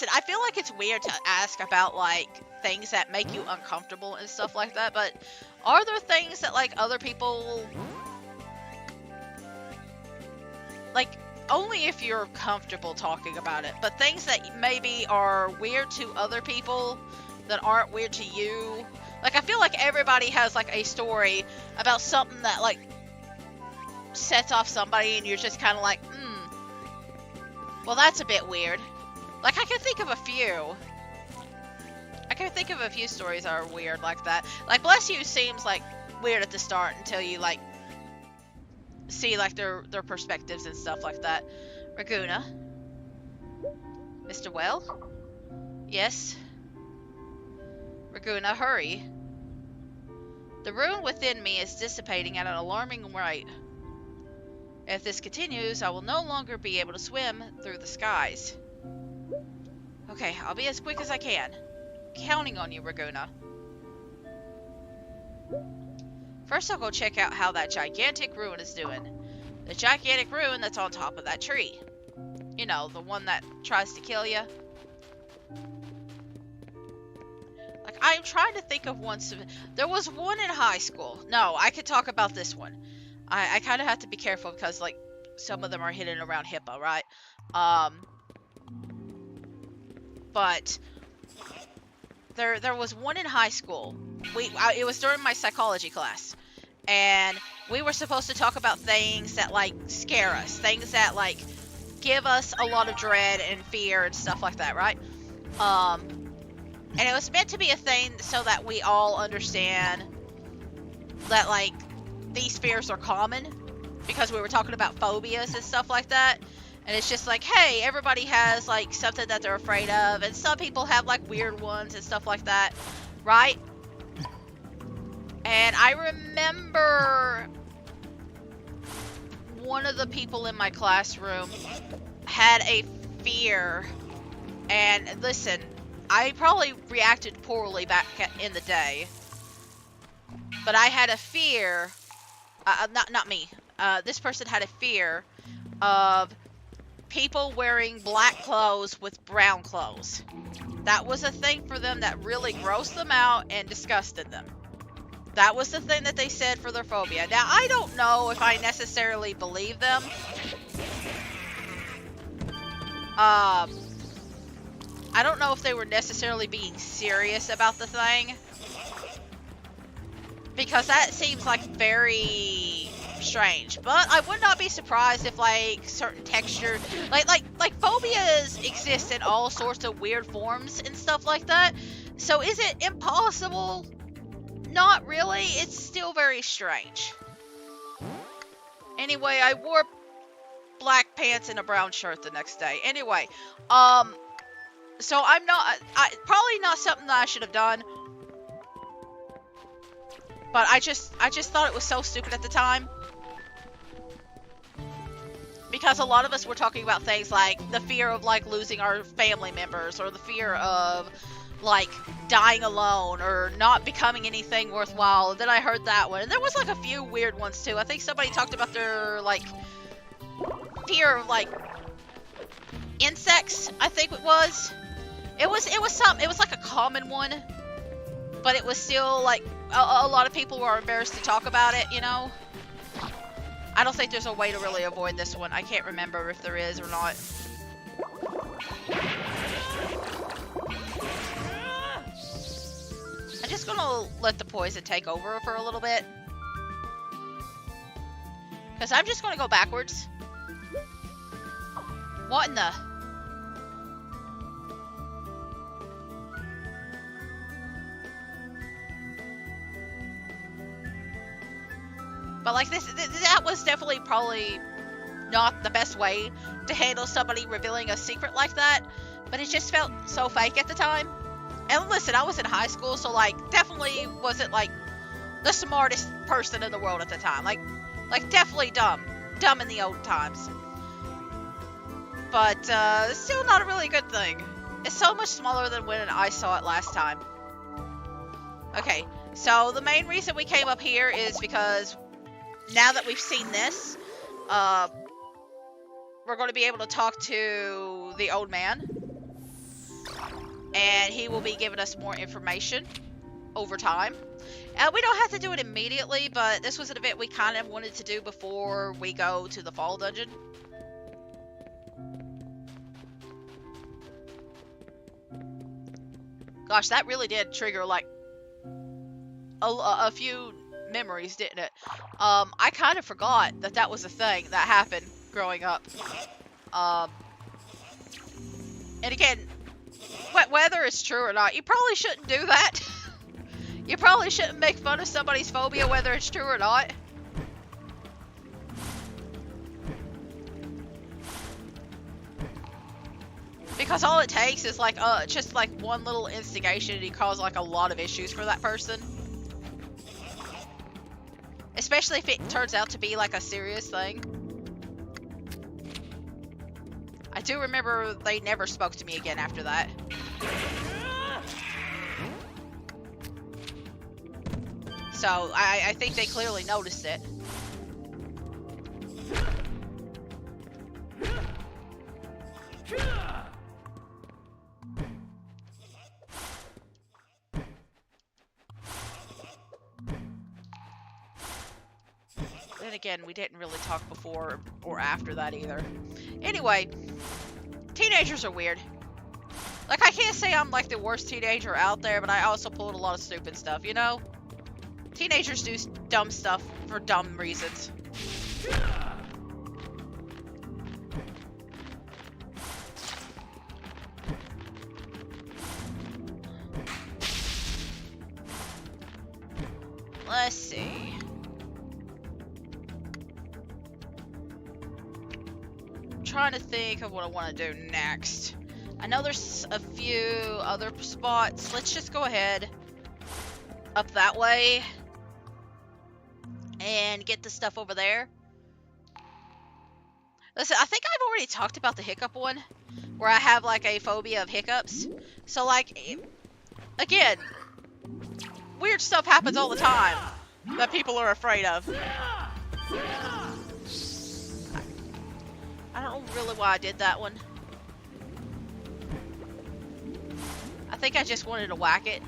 listen, I feel like it's weird to ask about, like, things that make you uncomfortable and stuff like that, but are there things that, like, other people... Like, only if you're comfortable talking about it, but things that maybe are weird to other people that aren't weird to you. Like, I feel like everybody has, like, a story about something that, like, sets off somebody and you're just kind of like, well, that's a bit weird. Like, I can think of a few. I can think of a few stories that are weird like that. Like, Bless You seems, like, weird at the start until you, like, see, like, their perspectives and stuff like that. Raguna? Mr. Well? Yes? Raguna, hurry. The rune within me is dissipating at an alarming rate. If this continues, I will no longer be able to swim through the skies. Okay, I'll be as quick as I can. Counting on you, Raguna. First, I'll go check out how that gigantic rune is doing. The gigantic rune that's on top of that tree. You know, the one that tries to kill you. Like, I'm trying to think of one. There was one in high school. No, I could talk about this one. I kind of have to be careful because, like, some of them are hidden around HIPAA, right? But there was one in high school. It was during my psychology class, and we were supposed to talk about things that, like, scare us, things that, like, give us a lot of dread and fear and stuff like that, right? And it was meant to be a thing so that we all understand that, like, these fears are common, because we were talking about phobias and stuff like that. And it's just like, hey, everybody has, like, something that they're afraid of, and some people have, like, weird ones and stuff like that, right? And I remember one of the people in my classroom had a fear, and listen, I probably reacted poorly back in the day, but I had a fear, not me, this person had a fear of people wearing black clothes with brown clothes. That was a thing for them that really grossed them out and disgusted them. That was the thing that they said for their phobia. Now, I don't know if I necessarily believe them. I don't know if they were necessarily being serious about the thing. Because that seems like very strange. But I would not be surprised if, like, certain texture, like phobias exist in all sorts of weird forms and stuff like that. So is it impossible? Not really. It's still very strange. Anyway, I wore black pants and a brown shirt the next day. Anyway, so I'm not, probably not something that I should have done. But I just thought it was so stupid at the time. Because a lot of us were talking about things like the fear of, like, losing our family members, or the fear of, like, dying alone, or not becoming anything worthwhile. And then I heard that one. And there was, like, a few weird ones, too. I think somebody talked about their, like, fear of, like, insects, I think it was. It was like a common one. But it was still, like, a lot of people were embarrassed to talk about it, you know? I don't think there's a way to really avoid this one. I can't remember if there is or not. I'm just gonna let the poison take over for a little bit. Because I'm just gonna go backwards. What in the... But, like, that was definitely probably not the best way to handle somebody revealing a secret like that. But it just felt so fake at the time. And listen, I was in high school, so, like, definitely wasn't, like, the smartest person in the world at the time. Like definitely dumb. Dumb in the old times. But, still not a really good thing. It's so much smaller than when I saw it last time. Okay, so the main reason we came up here is because... now that we've seen this, we're going to be able to talk to the old man. and he will be giving us more information over time. We don't have to do it immediately, but this was an event we kind of wanted to do before we go to the fall dungeon. Gosh, that really did trigger, like, a few memories, didn't it? I kind of forgot that that was a thing that happened growing up. And again, whether it's true or not, you probably shouldn't do that. You probably shouldn't make fun of somebody's phobia, whether it's true or not. Because all it takes is like just like one little instigation to cause like a lot of issues for that person. Especially if it turns out to be like a serious thing. I do remember they never spoke to me again after that. So I think they clearly noticed it. Then again, we didn't really talk before or after that either. Anyway, teenagers are weird. Like, I can't say I'm like the worst teenager out there, but I also pulled a lot of stupid stuff, you know? Teenagers do dumb stuff for dumb reasons. Let's see. I'm trying to think of what I want to do next. I know there's a few other spots. Let's just go ahead up that way and get the stuff over there. Listen, I think I've already talked about the hiccup one, where I have like a phobia of hiccups. So like, again, weird stuff happens all the time that people are afraid of. I don't know really why I did that one. I think I just wanted to whack it.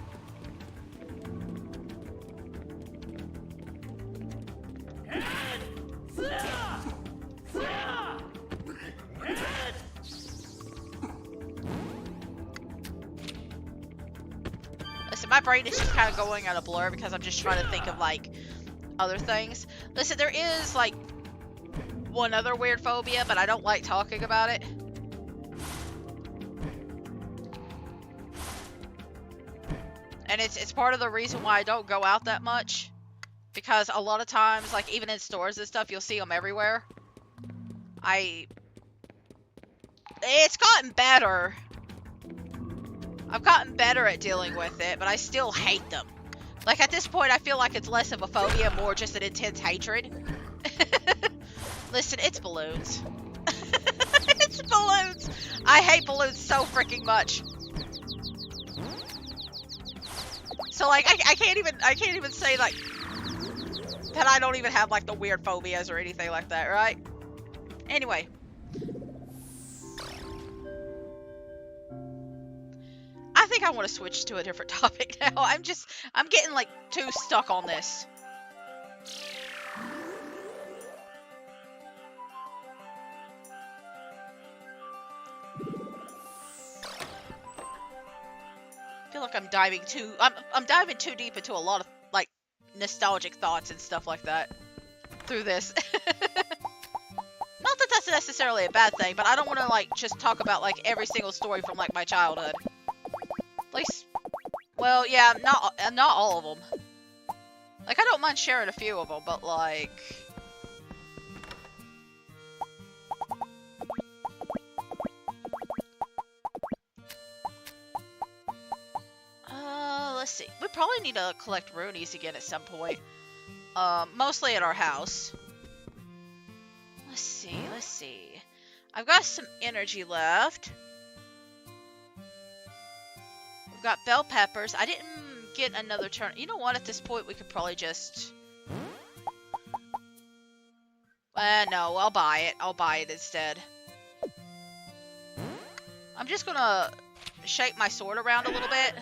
Listen, my brain is just kind of going on a blur because I'm just trying to think of like other things. Listen, there is like one other weird phobia, but I don't like talking about it. And it's part of the reason why I don't go out that much. Because a lot of times, like even in stores and stuff, you'll see them everywhere. It's gotten better. I've gotten better at dealing with it, but I still hate them. Like at this point, I feel like it's less of a phobia, more just an intense hatred. Listen, it's balloons. It's balloons. I hate balloons so freaking much. So like, I can't even say like that I don't even have like the weird phobias or anything like that, right? Anyway. I think I want to switch to a different topic now. I'm getting like too stuck on this. I feel like I'm diving too deep into a lot of like nostalgic thoughts and stuff like that through this. Not that that's necessarily a bad thing, but I don't want to like just talk about like every single story from like my childhood. At least, well, yeah, not all of them. Like I don't mind sharing a few of them, but like, let's see. We probably need to collect Runes again at some point. Mostly at our house. Let's see. I've got some energy left. We've got bell peppers. I didn't get another turn. You know what? At this point, we could probably just... no, I'll buy it. I'll buy it instead. I'm just gonna shape my sword around a little bit.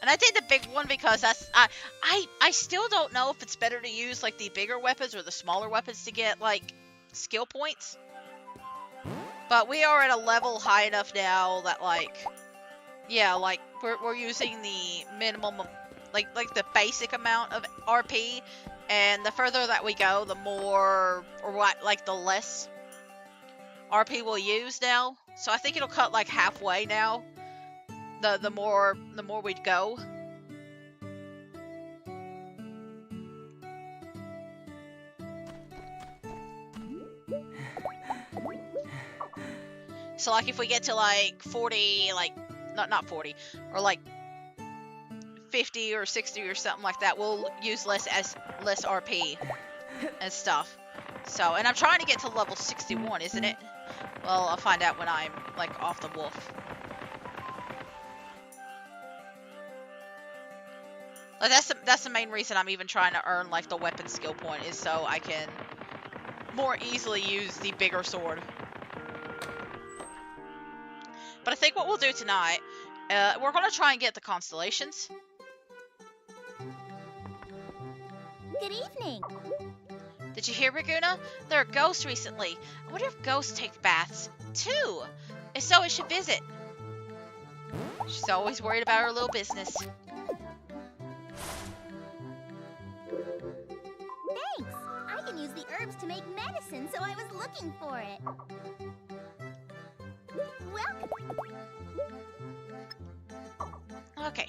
And I think the big one, because I still don't know if it's better to use like the bigger weapons or the smaller weapons to get like skill points. But we are at a level high enough now that like, yeah, like we're using the minimum, like the basic amount of RP, and the further that we go, the more, or what, like the less RP we'll use now. So I think it'll cut like halfway now. The more we'd go. So like if we get to like 40, like not 40, or like 50 or 60 or something like that, we'll use less RP and stuff. So, and I'm trying to get to level 61, isn't it? Well, I'll find out when I'm like off the wolf. Like that's the main reason I'm even trying to earn like the weapon skill point, is so I can more easily use the bigger sword. But I think what we'll do tonight, we're gonna try and get the constellations. Good evening. Did you hear, Raguna? There are ghosts recently. I wonder if ghosts take baths too. If so, it should visit. She's always worried about her little business. Thanks. I can use the herbs to make medicine, so I was looking for it. Welcome. Okay.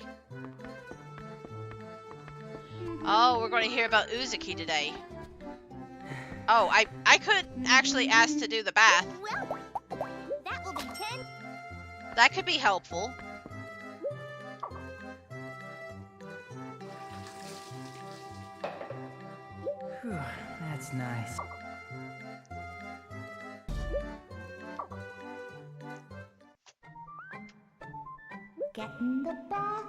Oh, we're going to hear about Uzuki today. Oh, I could actually ask to do the bath. Well, that will be 10. That could be helpful. Whew, that's nice. Get in the bath,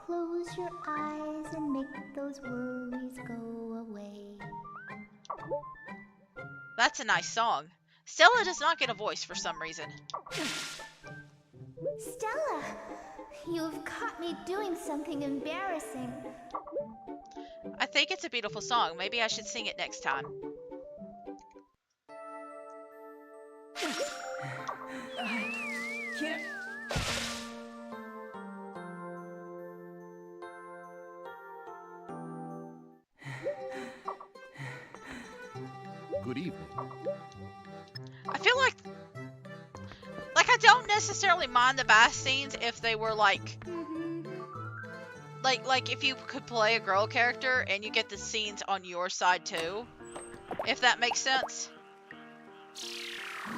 close your eyes, and make those worries go away. That's a nice song. Stella does not get a voice for some reason. Stella, you've caught me doing something embarrassing. I think it's a beautiful song. Maybe I should sing it next time. I can't. Good evening. I feel like I don't necessarily mind the bath scenes if they were like if you could play a girl character and you get the scenes on your side too, if that makes sense.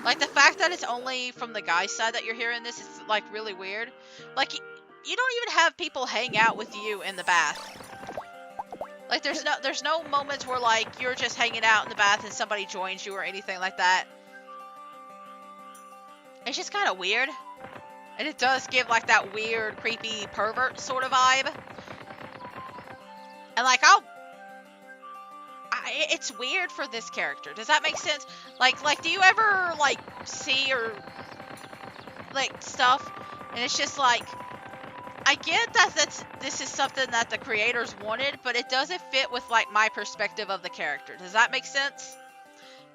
Like the fact that it's only from the guy's side that you're hearing this is like really weird. Like you don't even have people hang out with you in the bath. Like there's no moments where like you're just hanging out in the bath and somebody joins you or anything like that. It's just kind of weird. And it does give like that weird, creepy pervert sort of vibe. And like it's weird for this character. Does that make sense? Like do you ever like see or like stuff and it's just like, I get that this is something that the creators wanted, but it doesn't fit with like my perspective of the character. Does that make sense?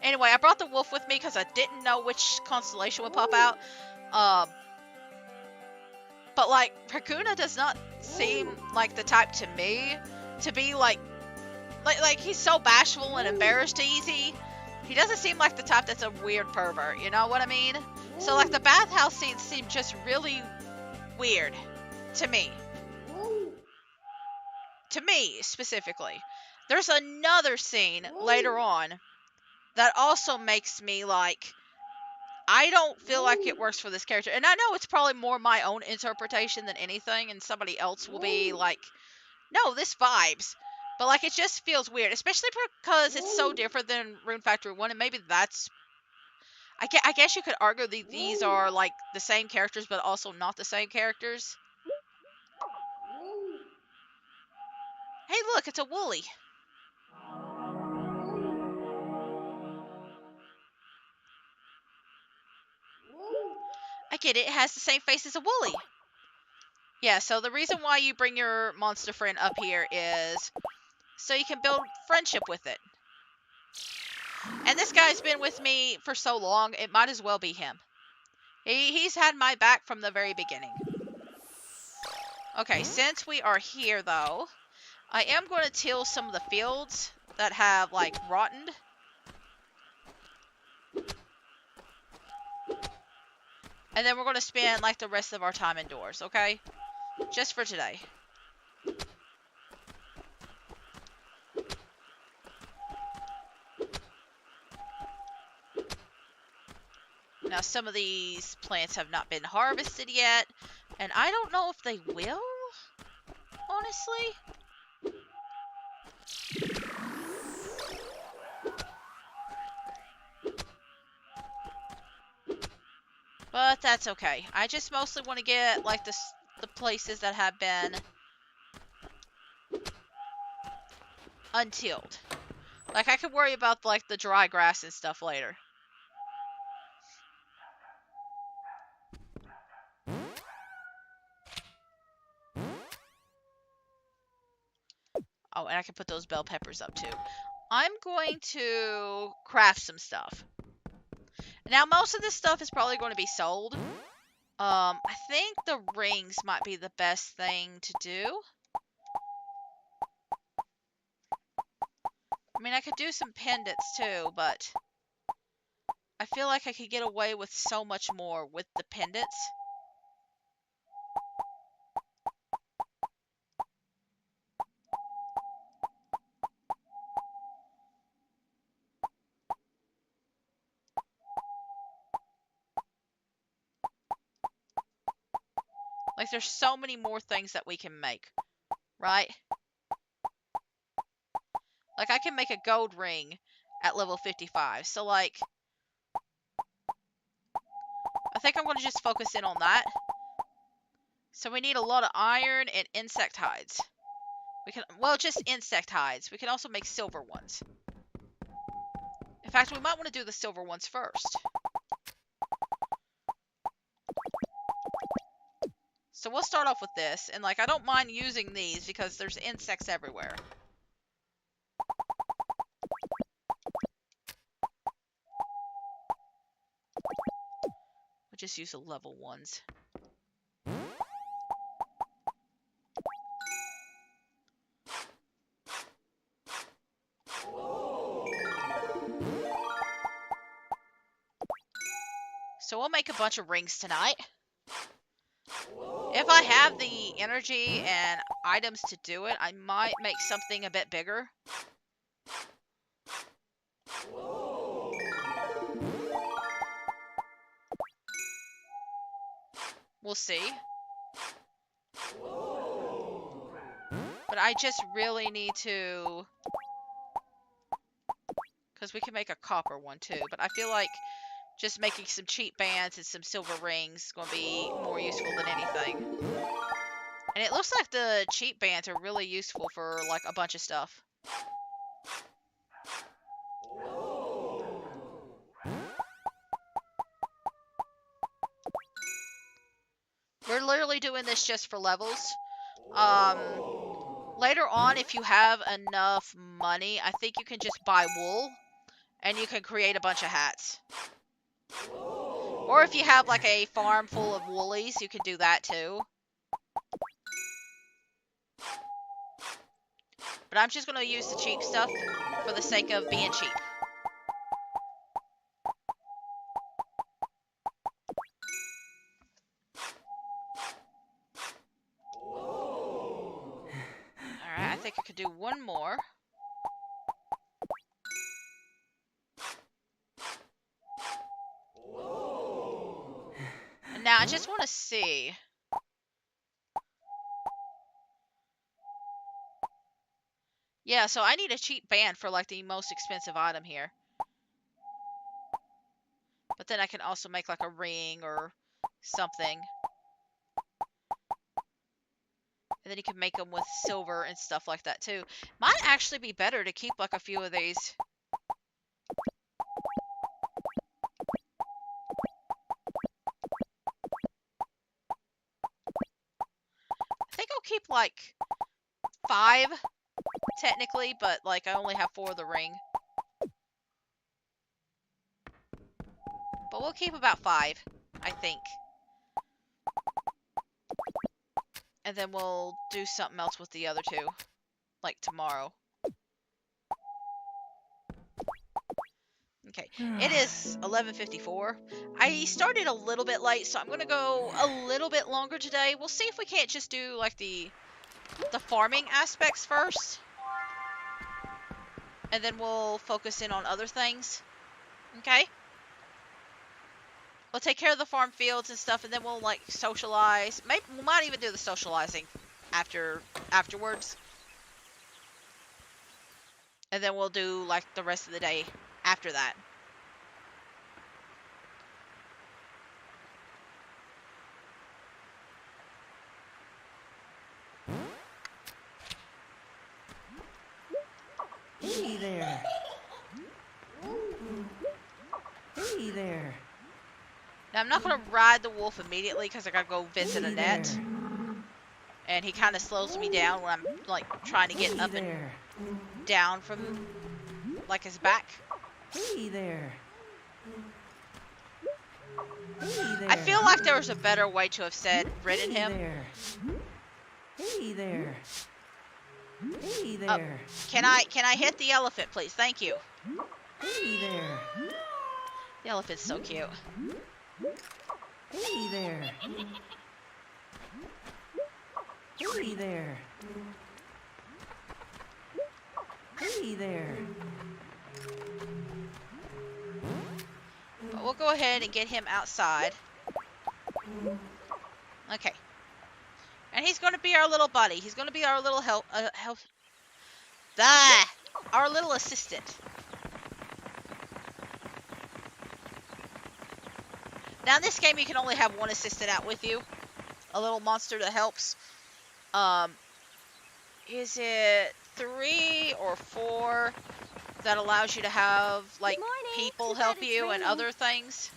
Anyway, I brought the wolf with me because I didn't know which constellation would pop out. But like Raguna does not seem like the type to me to be like he's so bashful and embarrassed easy. He doesn't seem like the type that's a weird pervert, you know what I mean? So like the bathhouse scenes seem just really weird to me. To me specifically. There's another scene later on that also makes me like, I don't feel like it works for this character. And I know it's probably more my own interpretation than anything, and somebody else will be like, no, this vibes. But like it just feels weird, especially because it's so different than Rune Factory 1, and maybe that's, I guess you could argue that these are like the same characters, but also not the same characters. Hey, look, it's a woolly. I get it. It has the same face as a woolly. Yeah, so the reason why you bring your monster friend up here is so you can build friendship with it. And this guy's been with me for so long, it might as well be him. He's had my back from the very beginning. Okay, since we are here, though, I am going to till some of the fields that have, like, rottened. And then we're going to spend, like, the rest of our time indoors, okay? Just for today. Now, some of these plants have not been harvested yet, and I don't know if they will, honestly. But that's okay. I just mostly want to get, like, the places that have been untilled. Like, I could worry about, like, the dry grass and stuff later. Oh, and I can put those bell peppers up, too. I'm going to craft some stuff. Now, most of this stuff is probably going to be sold. I think the rings might be the best thing to do. I mean, I could do some pendants, too, but I feel like I could get away with so much more with the pendants. Like, there's so many more things that we can make, right? Like, I can make a gold ring at level 55. So, like, I think I'm going to just focus in on that. So we need a lot of iron and insect hides. We can, well, just insect hides. We can also make silver ones. In fact, we might want to do the silver ones first. So we'll start off with this, and like, I don't mind using these because there's insects everywhere. We'll just use the level ones. So we'll make a bunch of rings tonight. If I have the energy and items to do it, I might make something a bit bigger. We'll see. But I just really need to... Because we can make a copper one too. But I feel like just making some cheap bands and some silver rings is going to be more useful than anything. And it looks like the cheap bands are really useful for like a bunch of stuff. We're literally doing this just for levels. Later on, if you have enough money, I think you can just buy wool and you can create a bunch of hats. Or if you have like a farm full of woolies, you can do that too. But I'm just going to use the cheap stuff for the sake of being cheap. Alright, I think I could do one more. And now I just want to see. Yeah, so I need a cheap band for like the most expensive item here. But then I can also make like a ring or something. And then you can make them with silver and stuff like that too. Might actually be better to keep like a few of these. I think I'll keep like 5 technically, but like I only have 4 of the ring. But we'll keep about 5, I think. And then we'll do something else with the other 2, like tomorrow. Okay, it is 11:54. I started a little bit late, so I'm going to go a little bit longer today. We'll see if we can't just do like the farming aspects first. And then we'll focus in on other things. Okay? We'll take care of the farm fields and stuff, and then we'll like socialize. Maybe we might even do the socializing afterwards. And then we'll do like the rest of the day after that. Hey there. Hey there. Now I'm not going to ride the wolf immediately because I got to go visit Hey Annette. there. And he kind of slows me down when I'm like trying to get Hey up and there. down from like his back. Hey there. Hey there. I feel like there was a better way to have said ridden Hey him. there. Hey there. Hey there. Can I hit the elephant, please? Thank you. Hey there. The elephant's so cute. Hey there. Hey there. Hey there. But we'll go ahead and get him outside. Okay. And he's going to be our little buddy. He's going to be our little our little assistant. Now in this game you can only have one assistant out with you. A little monster that helps. Is it 3 or 4 that allows you to have like people help you and other things?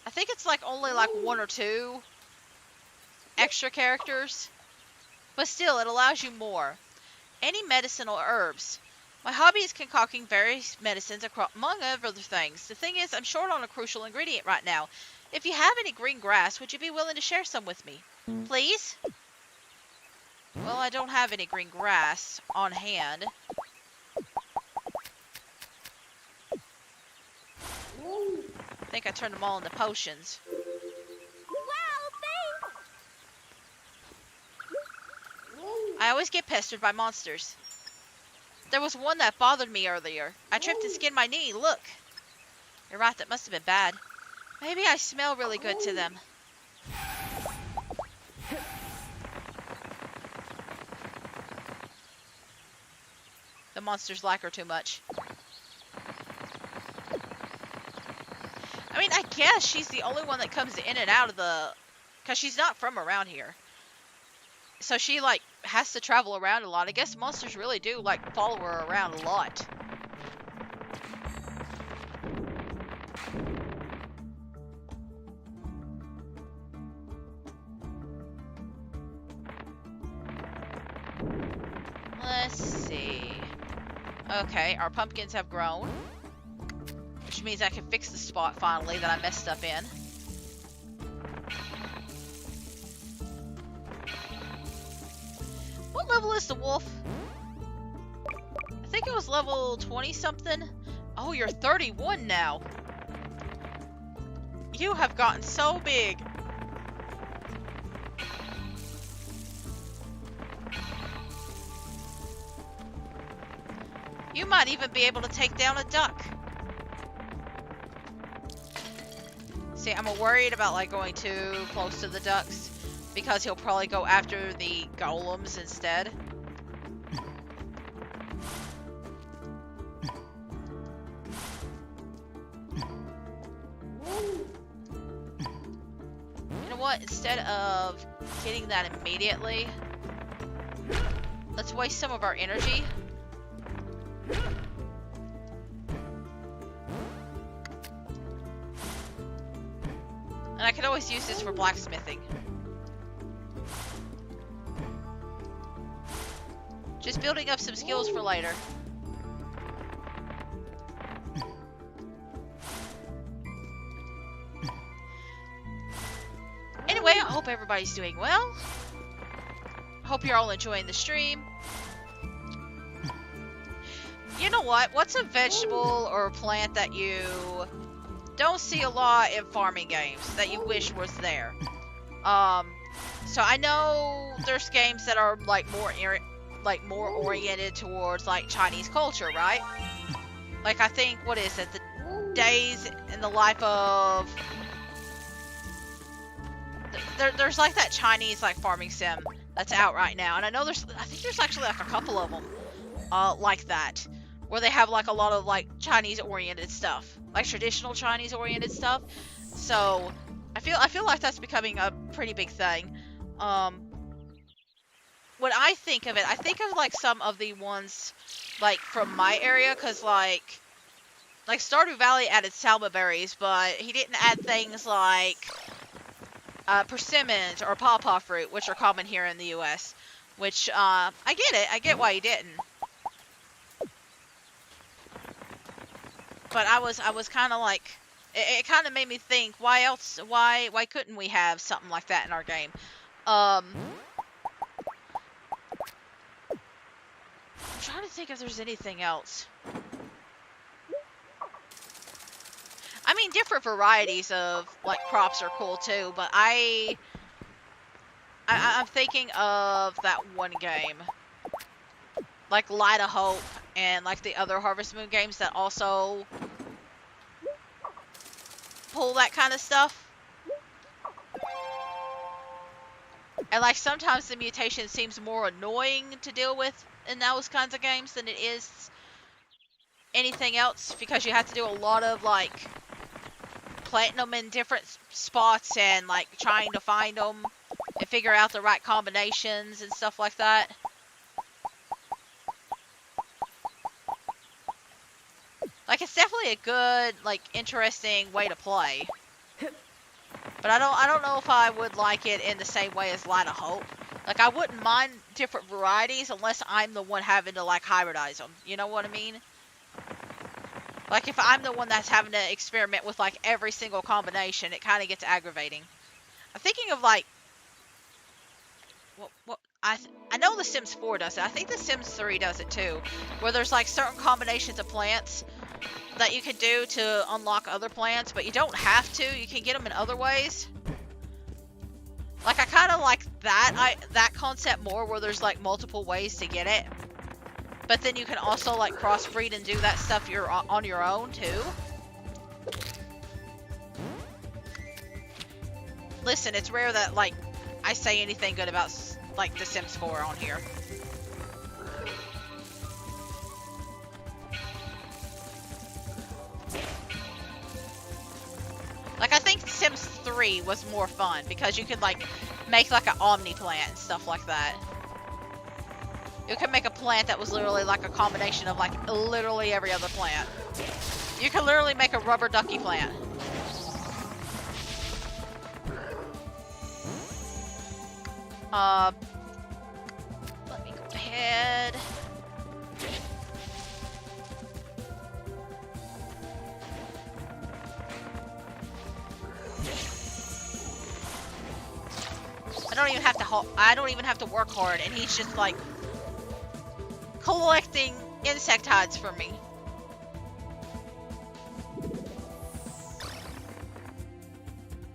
I think it's like only like 1 or 2 extra characters, but still it allows you more. Any medicinal herbs. My hobby is concocting various medicines among other things. The thing is, I'm short on a crucial ingredient right now. If you have any green grass, would you be willing to share some with me? Please? Well, I don't have any green grass on hand. I think I turned them all into potions. I always get pestered by monsters. There was one that bothered me earlier. I tripped and skinned my knee. Look. You're right, that must have been bad. Maybe I smell really good to them. The monsters like her too much. I mean, I guess she's the only one that comes in and out of the... Because she's not from around here. So she, like, has to travel around a lot. I guess monsters really do, like, follow her around a lot. Let's see. Okay, our pumpkins have grown. Which means I can fix the spot, finally, that I messed up in. What level is the wolf? I think it was level 20-something. Oh, you're 31 now. You have gotten so big. You might even be able to take down a duck. See, I'm worried about like going too close to the ducks because he'll probably go after the golems instead. what? Instead of getting that immediately, let's waste some of our energy. And I can always use this for blacksmithing. Just building up some skills for later. Anyway, I hope everybody's doing well. I hope you're all enjoying the stream. You know what? What's a vegetable or a plant that you don't see a lot in farming games that you wish was there? So I know there's games that are like more oriented towards like Chinese culture, right? Like I think, what is it? The Days in the Life of... There's like that Chinese like farming sim that's out right now, and I know I think there's actually like a couple of them like that, where they have like a lot of like Chinese oriented stuff, like traditional Chinese oriented stuff. So I feel like that's becoming a pretty big thing. When I think of it, I think of like some of the ones like from my area, because like Stardew Valley added salma berries, but he didn't add things like persimmons or pawpaw fruit, which are common here in the US. Which I get it. I get why he didn't. But I was kind of like, it kind of made me think, why couldn't we have something like that in our game? I'm trying to think if there's anything else. I mean, different varieties of like crops are cool too, but I'm thinking of that one game, like Light of Hope, and like the other Harvest Moon games that also pull that kind of stuff. And like sometimes the mutation seems more annoying to deal with in those kinds of games than it is anything else, because you have to do a lot of like planting them in different spots and like trying to find them and figure out the right combinations and stuff like that. Like it's definitely a good, like, interesting way to play. But I don't know if I would like it in the same way as Light of Hope. Like I wouldn't mind different varieties unless I'm the one having to like hybridize them. You know what I mean? Like if I'm the one that's having to experiment with like every single combination, it kind of gets aggravating. I'm thinking of like, what I know The Sims 4 does it. I think The Sims 3 does it too, where there's like certain combinations of plants that you can do to unlock other plants, but you don't have to. You can get them in other ways. Like I kind of like that concept more, where there's like multiple ways to get it. But then you can also like crossbreed and do that stuff on your own too. Listen, it's rare that like I say anything good about like The Sims 4 on here. Like I think Sims 3 was more fun because you could like make like an omni plant and stuff like that. You could make a plant that was literally like a combination of like literally every other plant. You could literally make a rubber ducky plant. Let me go ahead. I don't even have to work hard, and he's just like collecting insect hides for me.